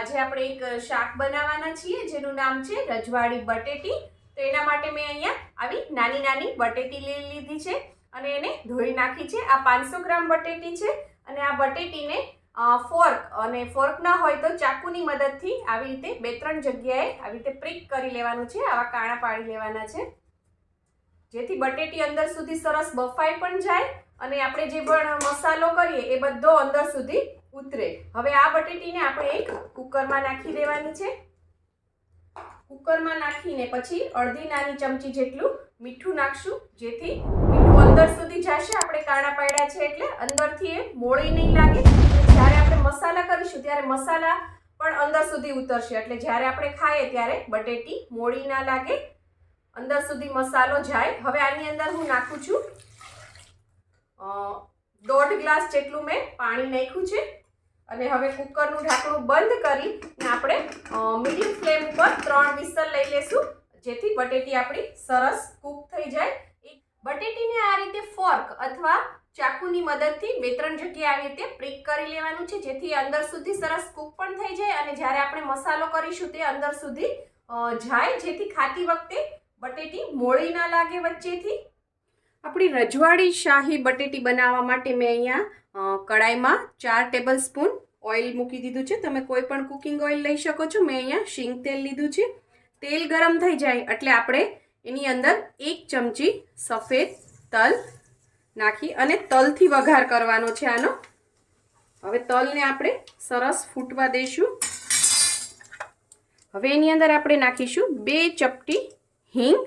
આજે આપણે એક શાક બનાવવાના છીએ જેનું નામ છે રજવાડી બટેટી। તો એના માટે મેં અહીંયા આવી નાની નાની બટેટી લઈ લીધી છે અને એને ધોઈ નાખી છે। આ 500 ગ્રામ બટેટી છે અને આ બટેટીને ફોર્ક ના હોય તો ચાકુની મદદથી આવી રીતે 2-3 જગ્યાએ આવી રીતે પ્રિક કરી લેવાનું છે। આવા કાણા પાડી લેવાના છે જેથી બટેટી અંદર સુધી સરસ બફાઈ પણ જાય અને આપણે જે પણ મસાલો કરીએ એ બધો અંદર સુધી ઉતરે। હવે આ બટેટીને આપણે એક કુકરમાં નાખી દેવાની છે। કુકરમાં નાખીને પછી અડધી નાની ચમચી જેટલું મીઠું નાખશું જેથી મીઠું અંદર સુધી જશે। આપણે કાણા પાડ્યા છે એટલે અંદરથી એ મોળી નહીં લાગે। જ્યારે આપણે મસાલા કરીશું ત્યારે મસાલા પણ અંદર સુધી ઉતરશે એટલે જ્યારે આપણે ખાઈએ ત્યારે બટેટી મોળી ના લાગે, અંદર સુધી મસાલો જાય। હવે આની અંદર હું નાખું છું 1.5 ગ્લાસ જેટલું મેં પાણી નાખ્યું છે અને હવે કુકરનું ઢાંકણું બંધ કરી આપણે મીડિયમ ફ્લેમ ઉપર 3 વિસલ લઈ લેશું જેથી બટેટી આપણી સરસ કૂક થઈ જાય। બટેટીને આ રીતે ફોર્ક અથવા ચાકુની મદદથી 2-3 જગ્યાએ આવી રીતે પ્રિક કરી લેવાનું છે જેથી અંદર સુધી સરસ કૂક પણ થઈ જાય અને જ્યારે આપણે મસાલો કરીશું તે અંદર સુધી જાય જેથી ખાતી વખતે બટેટી મોળી ના લાગે વચ્ચેથી। આપણી રજવાડી શાહી બટેટી બનાવવા માટે મેં અહીંયા કડાઈમાં 4 ટેબલ સ્પૂન ઓઇલ મૂકી દીધું છે। તમે કોઈ પણ કુકિંગ ઓઇલ લઈ શકો છો। મેં અહીંયા શીંગ તેલ લીધું છે। તેલ ગરમ થઈ જાય એટલે આપણે એની અંદર 1 ચમચી સફેદ તલ નાખી અને તલથી વઘાર કરવાનો છે આનો। હવે તલને આપણે સરસ ફૂટવા દઈશું। હવે એની અંદર આપણે નાખીશું 2 ચપટી હિંગ।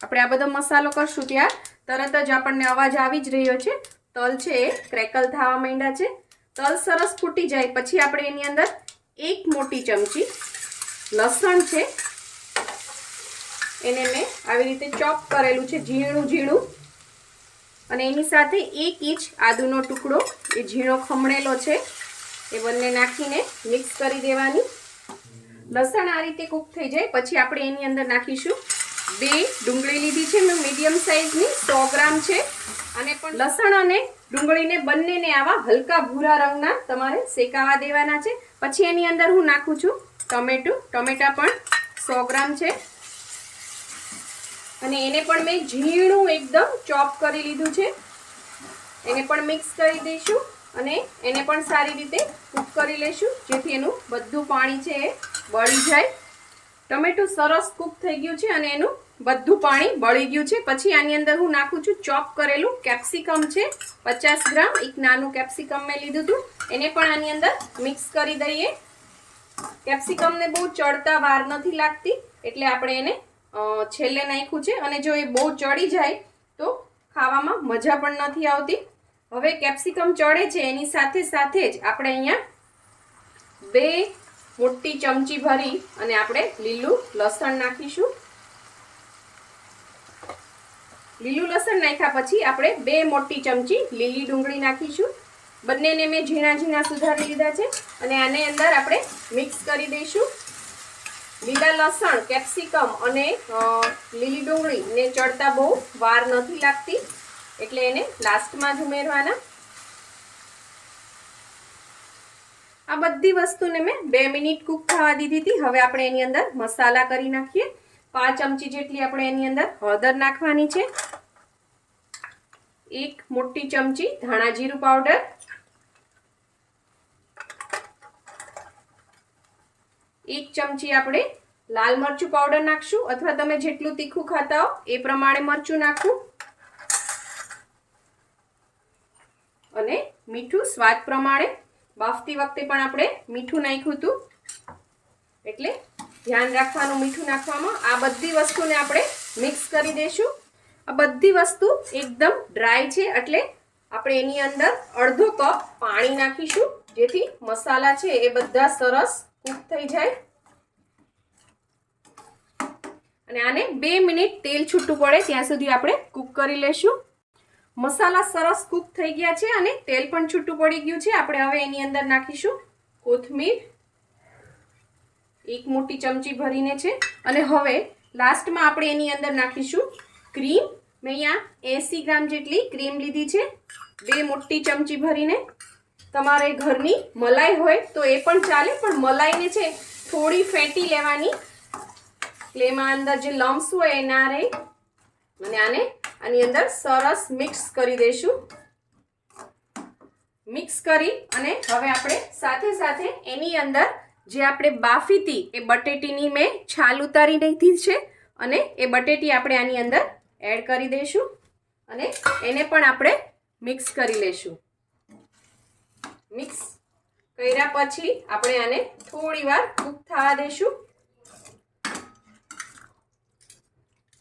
આપણે આ બધો મસાલો કરશું ત્યાં તરત જ આપણને અવાજ આવી જ રહ્યો છે, તલ છે એ ક્રેકલ થવા માંડ્યા છે। તલ સરસ ફૂટી જાય પછી આપણે એની અંદર 1 મોટી ચમચી લસણ છે એને મેં આવી રીતે ચોપ કરેલું છે ઝીણું ઝીણું અને એની સાથે 1 ઇંચ આદુનો ટુકડો એ ઝીણો ખમણેલો છે એ બંને નાખીને મિક્સ કરી દેવાની। લસણ આ રીતે કૂક થઈ જાય પછી આપણે એની અંદર નાખીશું 2 ડુંગળી લીધી છે મેં મીડિયમ સાઈઝની 100 ગ્રામ છે અને પણ લસણ અને ડુંગળીને બંનેને આવા હલકા ભૂરા રંગના તમારે શેકાવા દેવાના છે। પછી એની અંદર હું નાખું છું ટમેટા પણ 100 ગ્રામ છે અને એને પણ મેં ઝીણું એકદમ ચોપ કરી લીધું છે। એને પણ મિક્સ કરી દઈશું અને એને પણ સારી રીતે કૂક કરી લઈશું જેથી એનું બધું પાણી છે એ બળી જાય। ટમેટું સરસ કૂક થઈ ગયું છે અને એનું બધું પાણી બળી ગયું છે। પછી આની અંદર હું નાખું છું ચોપ કરેલું કેપ્સિકમ છે 50 ગ્રામ, એક નાનું કેપ્સિકમ મેં લીધું હતું એને પણ આની અંદર મિક્સ કરી દઈએ। કેપ્સિકમને બહુ ચડતા વાર નથી લાગતી એટલે આપણે એને છેલ્લે નાખ્યું છે અને જો એ બહુ ચડી જાય તો ખાવામાં મજા પણ નથી આવતી। હવે કેપ્સિકમ ચડે છે એની સાથે સાથે જ આપણે અહીંયા 2 મોટી ચમચી ભરી અને આપણે લીલું લસણ નાખીશું। લીલું લસણ નાખ્યા પછી આપણે 2 મોટી ચમચી લીલી ડુંગળી નાખીશું। બંનેને મેં ઝીણા ઝીણા સુધારી લીધા છે અને આને અંદર આપણે મિક્સ કરી દઈશું। લીલા લસણ, કેપ્સિકમ અને લીલી ડુંગળીને ચડતા બહુ વાર નથી લાગતી એટલે એને લાસ્ટમાં જ ઉમેરવાના। આ બધી વસ્તુને મેં 2 મિનિટ કૂક થવા દીધી હતી। હવે આપણે એની અંદર મસાલા કરી નાખીએ। 5 ચમચી જેટલી આપણે એની અંદર હળદર નાખવાની છે, 1 મોટી ચમચી ધાણા જીરું પાવડર, 1 ચમચી આપણે લાલ મરચું પાવડર નાખશું અથવા તમે જેટલું તીખું ખાતા હો એ પ્રમાણે મરચું નાખવું અને મીઠું સ્વાદ પ્રમાણે। બાફતી વખતે પણ આપણે મીઠું નાખ્યું હતું એટલે ધ્યાન રાખવાનું મીઠું નાખવામાં। આ બધી વસ્તુને આપણે મિક્સ કરી દઈશું। આ બધી વસ્તુ એકદમ ડ્રાય છે એટલે આપણે એની અંદર અડધો કપ પાણી નાખીશું જેથી મસાલા છે એ બધા સરસ કૂક થઈ જાય અને આને 2 મિનિટ તેલ છૂટું પડે ત્યાં સુધી આપણે કૂક કરી લેશું। મસાલા સરસ કૂક થઈ ગયા છે અને તેલ પણ છૂટું પડી ગયું છે। આપણે હવે એની અંદર નાખીશું કોથમીર 1 મોટી ચમચી ભરીને છે અને હવે લાસ્ટમાં આપણે એની અંદર નાખીશું ક્રીમ। મેં અહીંયા 80 ગ્રામ જેટલી ક્રીમ લીધી છે 2 મોટી ચમચી ભરીને। તમારે ઘરની મલાઈ હોય તો એ પણ ચાલે, પણ મલાઈને છે થોડી ફેંટી લેવાની એટલે એમાં અંદર જે લમ્સ હોય એ ના રહે. અને આને આની અંદર સરસ મિક્સ કરી દઈશું. મિક્સ કરી અને હવે આપણે સાથે સાથે એની અંદર જે આપણે બાફી હતી એ બટેટીની મેં છાલ ઉતારી દીધી છે અને એ બટેટી આપણે આની અંદર એડ કરી દઈશું અને એને પણ આપણે મિક્સ કરી લઈશું. મિક્સ કર્યા પછી આપણે આને થોડી વાર કૂક થવા દઈશું.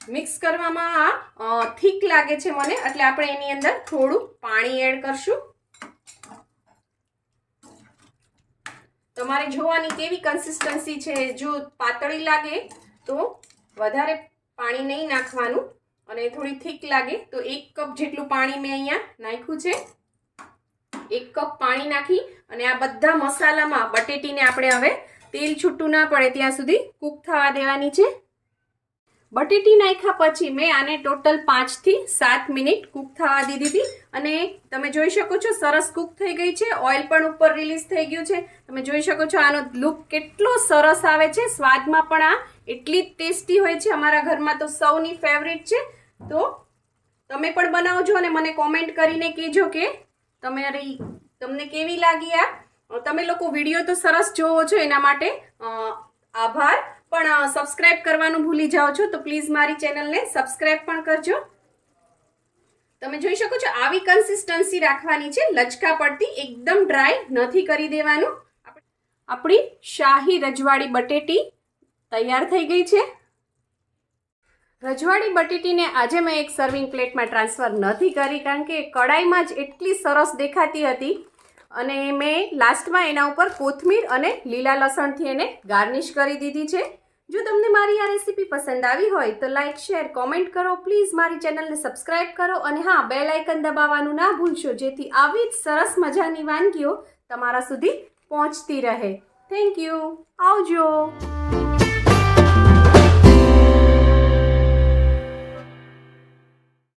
મિક્સ કરવામાં થીક લાગે છે મને, એટલે આપણે એની અંદર થોડું પાણી એડ કરશું. તમારે જોવાની કેવી કન્સિસ્ટન્સી છે. જો પાતળી લાગે તો વધારે પાણી નહીં નાખવાનું અને થોડી થીક લાગે તો 1 કપ જેટલું પાણી મેં અહીંયા નાખ્યું છે. 1 કપ પાણી નાખી અને આ બધા મસાલામાં બટેટીને આપણે હવે તેલ છૂટું ના પડે ત્યાં સુધી કૂક થવા દેવાની છે. બટેટી નાખ્યા પછી મેં આને ટોટલ 5 થી 7 મિનિટ કૂક થવા દીધી હતી અને તમે જોઈ શકો છો સરસ કૂક થઈ ગઈ છે. ઓઇલ પણ ઉપર રિલીઝ થઈ ગયું છે. તમે જોઈ શકો છો આનો લુક કેટલો સરસ આવે છે. સ્વાદમાં પણ આ એટલી જ ટેસ્ટી હોય છે. અમારા ઘરમાં તો સૌની ફેવરિટ છે. તો તમે પણ બનાવજો અને મને કોમેન્ટ કરીને કહેજો કે તમને કેવી લાગી આ. તમે લોકો વિડીયો તો સરસ જોવો છો એના માટે આભાર, પણ સબસ્ક્રાઇબ કરવાનું ભૂલી જાઓ છો તો પ્લીઝ મારી ચેનલને સબસ્ક્રાઇબ પણ કરજો. તમે જોઈ શકો છો આવી કન્સિસ્ટન્સી રાખવાની છે, લચકા પડતી, એકદમ ડ્રાય નથી કરી દેવાનું. આપણી શાહી રજવાડી બટેટી તૈયાર થઈ ગઈ છે. રજવાડી બટેટીને આજે મેં એક સર્વિંગ પ્લેટમાં ટ્રાન્સફર નથી કરી કારણ કે કડાઈમાં જ એટલી સરસ દેખાતી હતી અને મેં લાસ્ટમાં એના ઉપર કોથમીર અને લીલા લસણથી એને ગાર્નિશ કરી દીધી છે. જો તમને મારી આ રેસીપી પસંદ આવી હોય તો લાઇક, શેર, કોમેન્ટ કરો. પ્લીઝ મારી ચેનલને સબસ્ક્રાઇબ કરો અને હા, બેલ આઇકન દબાવવાનું ના ભૂલશો જેથી આવી જ સરસ મજાની વાનગીઓ તમારા સુધી પહોંચતી રહે. Thank you. આવજો.